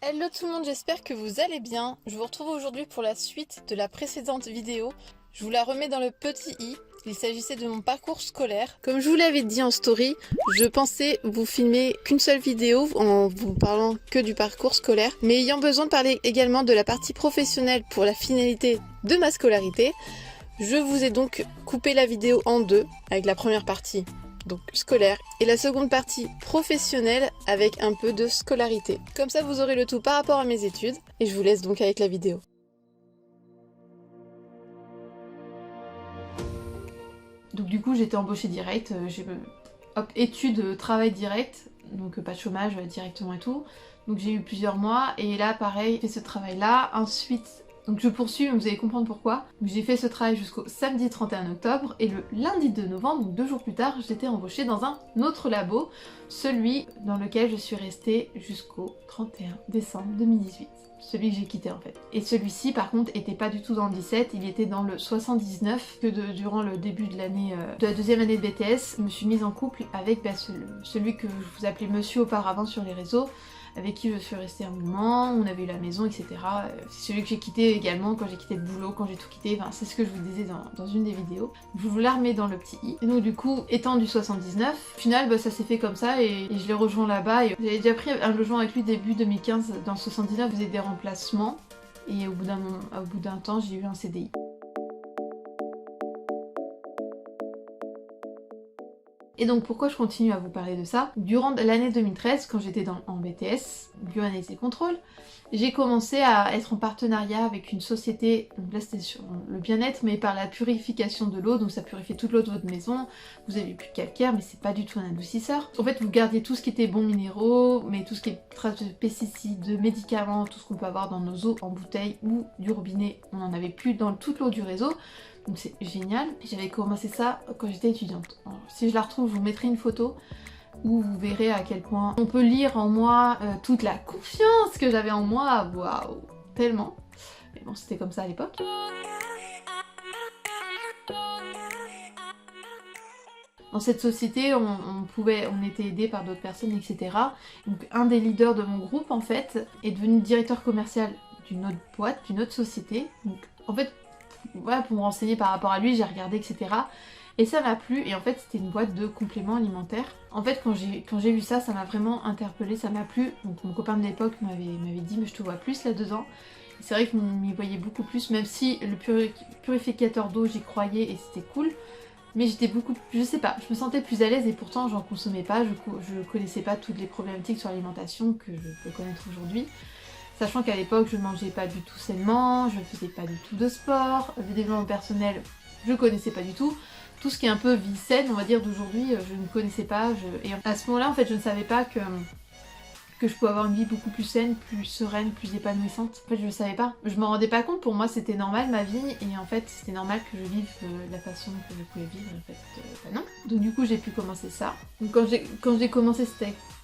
Hello tout le monde, j'espère que vous allez bien. Je vous retrouve aujourd'hui pour la suite de la précédente vidéo. Je vous la remets dans le petit i. Il s'agissait de mon parcours scolaire. Comme je vous l'avais dit en story, je pensais vous filmer qu'une seule vidéo en vous parlant que du parcours scolaire, mais ayant besoin de parler également de la partie professionnelle pour la finalité de ma scolarité, je vous ai donc coupé la vidéo en deux, avec la première partie donc scolaire, et la seconde partie professionnelle avec un peu de scolarité. Comme ça vous aurez le tout par rapport à mes études, et je vous laisse donc avec la vidéo. Donc du coup j'étais embauchée direct, hop, études, travail direct, donc pas de chômage directement et tout. Donc j'ai eu plusieurs mois, et là pareil, j'ai fait ce travail là, ensuite... Donc je poursuis, vous allez comprendre pourquoi. J'ai fait ce travail jusqu'au samedi 31 octobre, et le lundi 2 novembre, donc 2 jours plus tard, j'étais embauchée dans un autre labo, celui dans lequel je suis restée jusqu'au 31 décembre 2018. Celui que j'ai quitté en fait. Et celui-ci par contre était pas du tout dans le 17, il était dans le 79, durant le début de l'année, de la deuxième année de BTS, je me suis mise en couple avec celui que je vous appelais monsieur auparavant sur les réseaux, avec qui je suis restée un moment, on avait eu la maison, etc. C'est celui que j'ai quitté également quand j'ai quitté le boulot, quand j'ai tout quitté, enfin c'est ce que je vous disais dans une des vidéos. Je vous la remets dans le petit i. Et donc du coup, étant du 79, au final bah, ça s'est fait comme ça et je l'ai rejoint là-bas. J'avais déjà pris un logement avec lui début 2015, dans le 79, je faisais des remplacements. Et au bout d'un temps, j'ai eu un CDI. Et donc pourquoi je continue à vous parler de ça? Durant l'année 2013, quand j'étais en BTS, bioanalyse et contrôle, j'ai commencé à être en partenariat avec une société, donc là c'était sur le bien-être, mais par la purification de l'eau, donc ça purifie toute l'eau de votre maison, vous avez plus de calcaire, mais c'est pas du tout un adoucisseur. En fait vous gardiez tout ce qui était bons minéraux, mais tout ce qui est traces de pesticides, de médicaments, tout ce qu'on peut avoir dans nos eaux en bouteille ou du robinet, on n'en avait plus dans toute l'eau du réseau. Donc c'est génial. J'avais commencé ça quand j'étais étudiante. Alors, si je la retrouve, je vous mettrai une photo où vous verrez à quel point on peut lire en moi toute la confiance que j'avais en moi. Waouh, tellement. Mais bon, c'était comme ça à l'époque. Dans cette société, on était aidé par d'autres personnes, etc. Donc un des leaders de mon groupe, en fait, est devenu directeur commercial d'une autre boîte, d'une autre société. Donc en fait, voilà, pour me renseigner par rapport à lui, j'ai regardé, etc. Et ça m'a plu, et en fait c'était une boîte de compléments alimentaires. En fait quand j'ai vu ça, ça m'a vraiment interpellée, ça m'a plu. Donc mon copain de l'époque m'avait dit mais je te vois plus là-dedans. C'est vrai que je m'y voyais beaucoup plus, même si le purificateur d'eau j'y croyais et c'était cool. Mais j'étais beaucoup, je sais pas, je me sentais plus à l'aise et pourtant j'en consommais pas, je connaissais pas toutes les problématiques sur l'alimentation que je peux connaître aujourd'hui. Sachant qu'à l'époque je mangeais pas du tout sainement, je faisais pas du tout de sport, le développement personnel je connaissais pas du tout. Tout ce qui est un peu vie saine, on va dire, d'aujourd'hui, je ne connaissais pas. Et à ce moment-là, en fait, je ne savais pas que je pouvais avoir une vie beaucoup plus saine, plus sereine, plus épanouissante. En fait, je le savais pas. Je me rendais pas compte, pour moi, c'était normal ma vie, et en fait, c'était normal que je vive de la façon que je pouvais vivre, en fait, bah non. Donc du coup, j'ai pu commencer ça. Donc quand j'ai commencé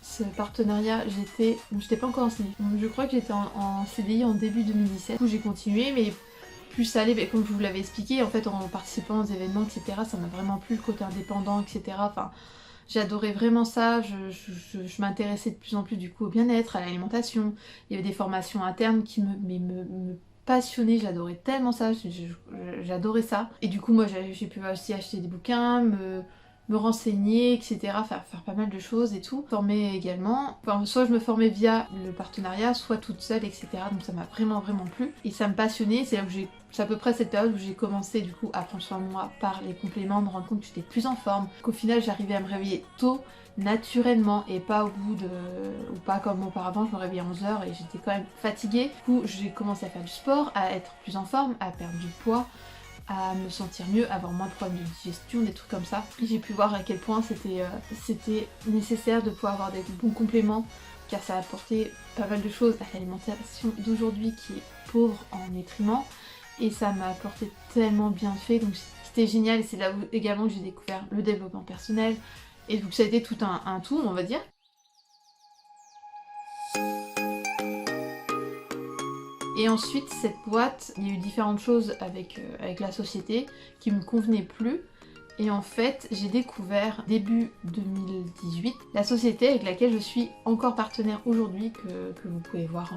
ce partenariat, j'étais pas encore en CDI. Donc, je crois que j'étais en CDI en début 2017. Du coup, j'ai continué, mais plus ça allait, comme je vous l'avais expliqué, en fait, en participant aux événements, etc., ça m'a vraiment plu, le côté indépendant, etc. Enfin, j'adorais vraiment ça, je m'intéressais de plus en plus du coup au bien-être, à l'alimentation. Il y avait des formations internes qui me passionnaient, j'adorais tellement ça, j'adorais ça. Et du coup moi j'ai pu aussi acheter des bouquins, me renseigner, etc. Faire pas mal de choses et tout. Former également. Enfin, soit je me formais via le partenariat, soit toute seule, etc. Donc ça m'a vraiment plu. Et ça me passionnait, c'est à peu près cette période où j'ai commencé du coup à prendre soin de moi par les compléments, me rendre compte que j'étais plus en forme, qu'au final j'arrivais à me réveiller tôt, naturellement, et pas ou pas comme auparavant, je me réveillais à 11h et j'étais quand même fatiguée. Du coup j'ai commencé à faire du sport, à être plus en forme, à perdre du poids, à me sentir mieux, avoir moins de problèmes de digestion, des trucs comme ça. J'ai pu voir à quel point c'était nécessaire de pouvoir avoir des bons compléments, car ça a apporté pas mal de choses à l'alimentation d'aujourd'hui qui est pauvre en nutriments, et ça m'a apporté tellement bien fait, donc c'était génial, et c'est là où également que j'ai découvert le développement personnel, et donc ça a été tout un tout, on va dire. Et ensuite, cette boîte, il y a eu différentes choses avec la société qui me convenaient plus. Et en fait, j'ai découvert début 2018 la société avec laquelle je suis encore partenaire aujourd'hui, que vous pouvez voir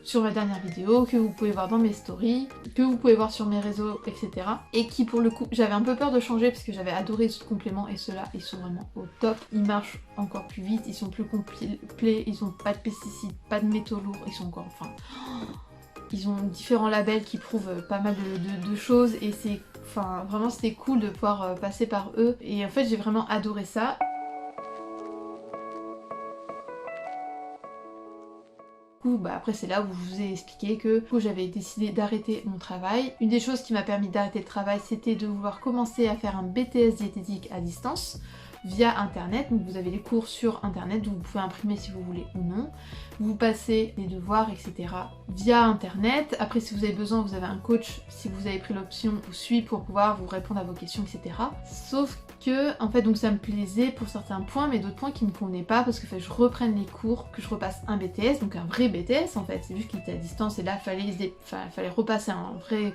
sur ma dernière vidéo, que vous pouvez voir dans mes stories, que vous pouvez voir sur mes réseaux, etc. Et qui pour le coup, j'avais un peu peur de changer parce que j'avais adoré les autres compléments et ceux-là, ils sont vraiment au top. Ils marchent encore plus vite, ils sont plus complets, ils ont pas de pesticides, pas de métaux lourds, ils sont encore... Enfin... Ils ont différents labels qui prouvent pas mal de choses et c'est... Enfin, vraiment c'était cool de pouvoir passer par eux. Et en fait, j'ai vraiment adoré ça. Après c'est là où je vous ai expliqué que j'avais décidé d'arrêter mon travail. Une des choses qui m'a permis d'arrêter le travail, c'était de vouloir commencer à faire un BTS diététique à distance via internet. Donc vous avez les cours sur internet, vous pouvez imprimer si vous voulez ou non. Vous passez les devoirs, etc. via internet. Après si vous avez besoin, vous avez un coach, si vous avez pris l'option, vous suit pour pouvoir vous répondre à vos questions, etc. Sauf que, en fait, donc ça me plaisait pour certains points, mais d'autres points qui me convenaient pas parce qu'il fallait que je reprenne les cours, que je repasse un BTS, donc un vrai BTS en fait. C'est juste qu'il était à distance et là, fallait repasser un vrai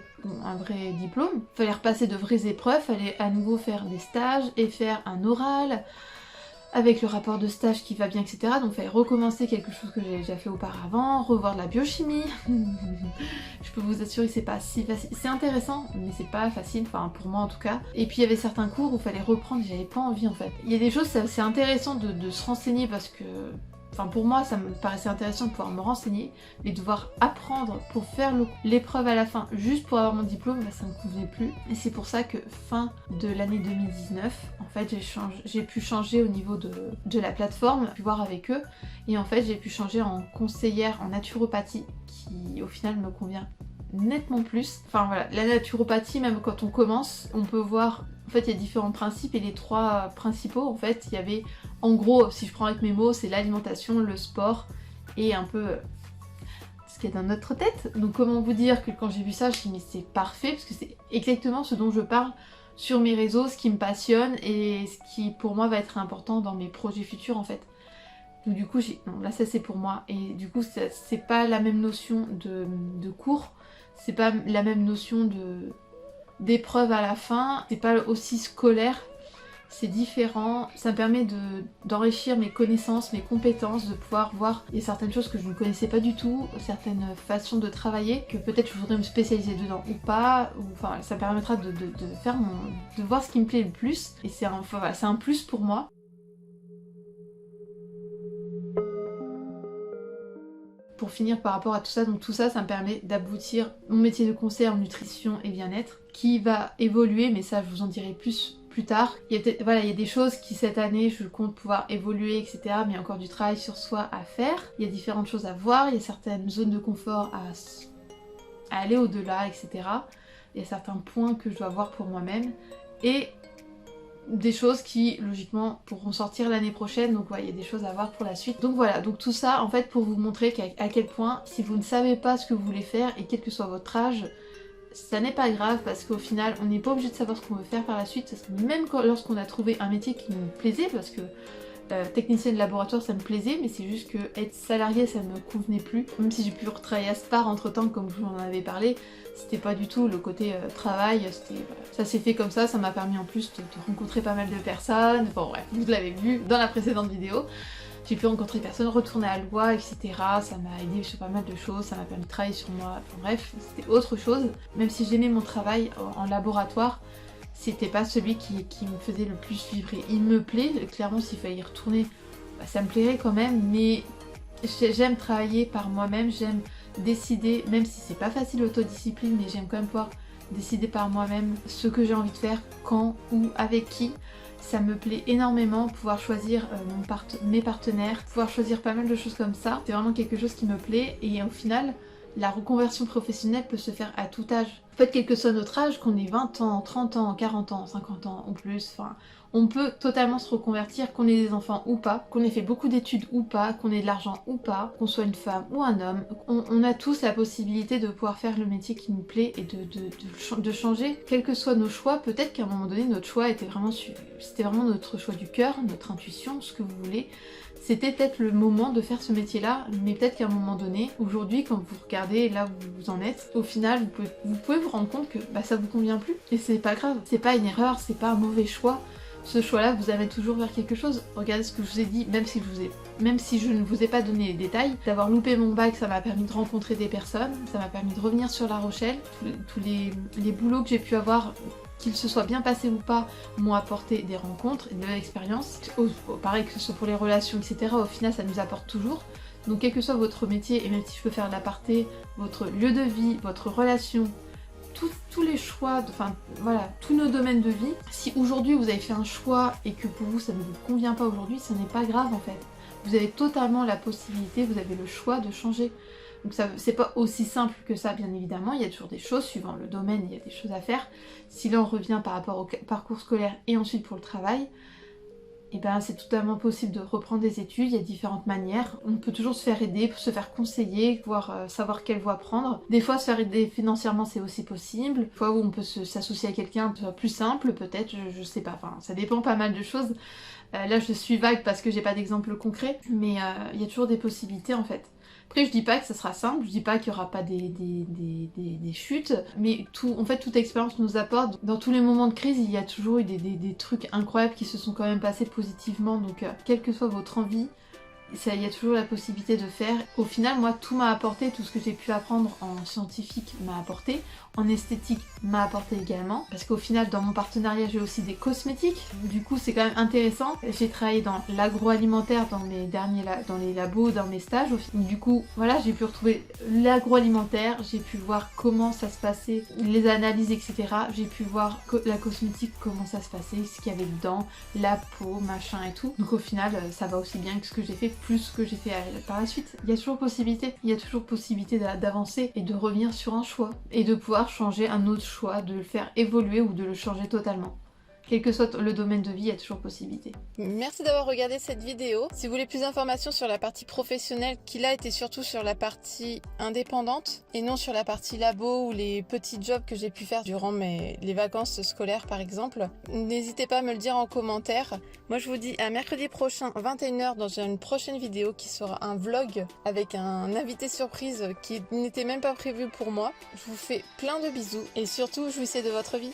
diplôme. Fallait repasser de vraies épreuves, fallait à nouveau faire des stages et faire un oral avec le rapport de stage qui va bien, etc. Donc il fallait recommencer quelque chose que j'ai déjà fait auparavant, revoir de la biochimie. Je peux vous assurer que c'est pas si facile. C'est intéressant, mais c'est pas facile, enfin pour moi en tout cas. Et puis il y avait certains cours où il fallait reprendre et j'avais pas envie en fait. Il y a des choses, c'est intéressant de se renseigner parce que... Enfin pour moi ça me paraissait intéressant de pouvoir me renseigner, mais devoir apprendre pour faire l'épreuve à la fin juste pour avoir mon diplôme, ça me convenait plus. Et c'est pour ça que fin de l'année 2019, en fait j'ai pu changer au niveau de la plateforme, pu voir avec eux, et en fait j'ai pu changer en conseillère en naturopathie, qui au final me convient nettement plus. Enfin voilà, la naturopathie, même quand on commence, on peut voir... En fait, il y a différents principes et les trois principaux, en fait, il y avait, en gros, si je prends avec mes mots, c'est l'alimentation, le sport et un peu ce qu'il y a dans notre tête. Donc comment vous dire que quand j'ai vu ça, je me suis dit mais c'est parfait parce que c'est exactement ce dont je parle sur mes réseaux, ce qui me passionne et ce qui pour moi va être important dans mes projets futurs en fait. Donc du coup, non, là ça c'est pour moi et du coup c'est pas la même notion de cours, c'est pas la même notion d'épreuve à la fin, c'est pas aussi scolaire, c'est différent, ça me permet d'enrichir mes connaissances, mes compétences, de pouvoir voir, il y a certaines choses que je ne connaissais pas du tout, certaines façons de travailler, que peut-être je voudrais me spécialiser dedans ou pas, ou enfin ça me permettra de voir ce qui me plaît le plus, et c'est un plus pour moi. Pour finir par rapport à tout ça, donc tout ça, ça me permet d'aboutir mon métier de conseiller en nutrition et bien-être qui va évoluer, mais ça je vous en dirai plus tard. Il y a des choses qui cette année je compte pouvoir évoluer, etc. Mais il y a encore du travail sur soi à faire. Il y a différentes choses à voir, il y a certaines zones de confort à aller au-delà, etc. Il y a certains points que je dois voir pour moi-même. Et des choses qui logiquement pourront sortir l'année prochaine, donc ouais, il y a des choses à voir pour la suite. Donc voilà, donc tout ça en fait pour vous montrer à quel point si vous ne savez pas ce que vous voulez faire et quel que soit votre âge, ça n'est pas grave parce qu'au final on n'est pas obligé de savoir ce qu'on veut faire par la suite, parce que même lorsqu'on a trouvé un métier qui nous plaisait, parce que technicienne de laboratoire ça me plaisait, mais c'est juste que être salarié ça me convenait plus. Même si j'ai pu retravailler à Spar entre temps comme je vous en avais parlé, c'était pas du tout le côté travail, ça s'est fait comme ça m'a permis en plus de rencontrer pas mal de personnes, bon bref, vous l'avez vu dans la précédente vidéo. J'ai pu rencontrer personne, retourner à Loire, etc. Ça m'a aidé sur pas mal de choses, ça m'a permis de travailler sur moi, enfin bref, c'était autre chose. Même si j'aimais mon travail en laboratoire, c'était pas celui qui me faisait le plus vibrer. Il me plaît, clairement s'il fallait y retourner, ça me plairait quand même, mais j'aime travailler par moi-même, j'aime décider, même si c'est pas facile l'autodiscipline, mais j'aime quand même pouvoir décider par moi-même ce que j'ai envie de faire, quand, où, avec qui. Ça me plaît énormément, pouvoir choisir mes partenaires, pouvoir choisir pas mal de choses comme ça. C'est vraiment quelque chose qui me plaît et au final, la reconversion professionnelle peut se faire à tout âge. En fait, quel que soit notre âge, qu'on ait 20 ans, 30 ans, 40 ans, 50 ans ou plus, enfin, On peut totalement se reconvertir, qu'on ait des enfants ou pas, qu'on ait fait beaucoup d'études ou pas, qu'on ait de l'argent ou pas, qu'on soit une femme ou un homme. On a tous la possibilité de pouvoir faire le métier qui nous plaît et de changer, quels que soient nos choix. Peut-être qu'à un moment donné, notre choix était c'était vraiment notre choix du cœur, notre intuition, ce que vous voulez. C'était peut-être le moment de faire ce métier-là, mais peut-être qu'à un moment donné, aujourd'hui, quand vous regardez là où vous en êtes, au final, vous pouvez vous rendre compte que ça vous convient plus. Et c'est pas grave, c'est pas une erreur, c'est pas un mauvais choix. Ce choix-là vous amène toujours vers quelque chose. Regardez ce que je vous ai dit, même si je ne vous ai pas donné les détails. D'avoir loupé mon bac, ça m'a permis de rencontrer des personnes, ça m'a permis de revenir sur La Rochelle. Tous les boulots que j'ai pu avoir, qu'ils se soient bien passés ou pas, m'ont apporté des rencontres et de l'expérience. Pareil que ce soit pour les relations, etc. Au final, ça nous apporte toujours. Donc quel que soit votre métier, et même si je peux faire l'aparté, votre lieu de vie, votre relation, tous les choix, enfin voilà, tous nos domaines de vie, si aujourd'hui vous avez fait un choix et que pour vous ça ne vous convient pas aujourd'hui, ce n'est pas grave en fait. Vous avez totalement la possibilité, vous avez le choix de changer. Donc ça, c'est pas aussi simple que ça bien évidemment, il y a toujours des choses, suivant le domaine, il y a des choses à faire. Si là on revient par rapport au parcours scolaire et ensuite pour le travail, et c'est totalement possible de reprendre des études, il y a différentes manières. On peut toujours se faire aider, se faire conseiller, savoir quelle voie prendre. Des fois se faire aider financièrement c'est aussi possible. Des fois où on peut s'associer à quelqu'un plus simple peut-être, je sais pas, enfin ça dépend pas mal de choses. Là je suis vague parce que j'ai pas d'exemple concret, mais il y a toujours des possibilités en fait. Après je dis pas que ça sera simple, je dis pas qu'il y aura pas des chutes, mais en fait toute expérience nous apporte. Dans tous les moments de crise, il y a toujours eu des trucs incroyables qui se sont quand même passés positivement, donc quelle que soit votre envie, il y a toujours la possibilité de faire. Au final, moi, tout m'a apporté, tout ce que j'ai pu apprendre en scientifique m'a apporté, en esthétique m'a apporté également, parce qu'au final, dans mon partenariat, j'ai aussi des cosmétiques, du coup, c'est quand même intéressant. J'ai travaillé dans l'agroalimentaire dans les labos, dans mes stages, du coup, voilà, j'ai pu retrouver l'agroalimentaire, j'ai pu voir comment ça se passait, les analyses, etc. J'ai pu voir la cosmétique, comment ça se passait, ce qu'il y avait dedans, la peau, machin et tout. Donc au final, ça va aussi bien que ce que j'ai fait, plus ce que j'ai fait par la suite. Il y a toujours possibilité d'avancer et de revenir sur un choix et de pouvoir changer un autre choix, de le faire évoluer ou de le changer totalement. Quel que soit le domaine de vie, il y a toujours possibilité. Merci d'avoir regardé cette vidéo. Si vous voulez plus d'informations sur la partie professionnelle, qui là était surtout sur la partie indépendante et non sur la partie labo ou les petits jobs que j'ai pu faire durant les vacances scolaires par exemple, n'hésitez pas à me le dire en commentaire. Moi je vous dis à mercredi prochain 21h dans une prochaine vidéo qui sera un vlog avec un invité surprise qui n'était même pas prévu pour moi. Je vous fais plein de bisous et surtout jouissez de votre vie.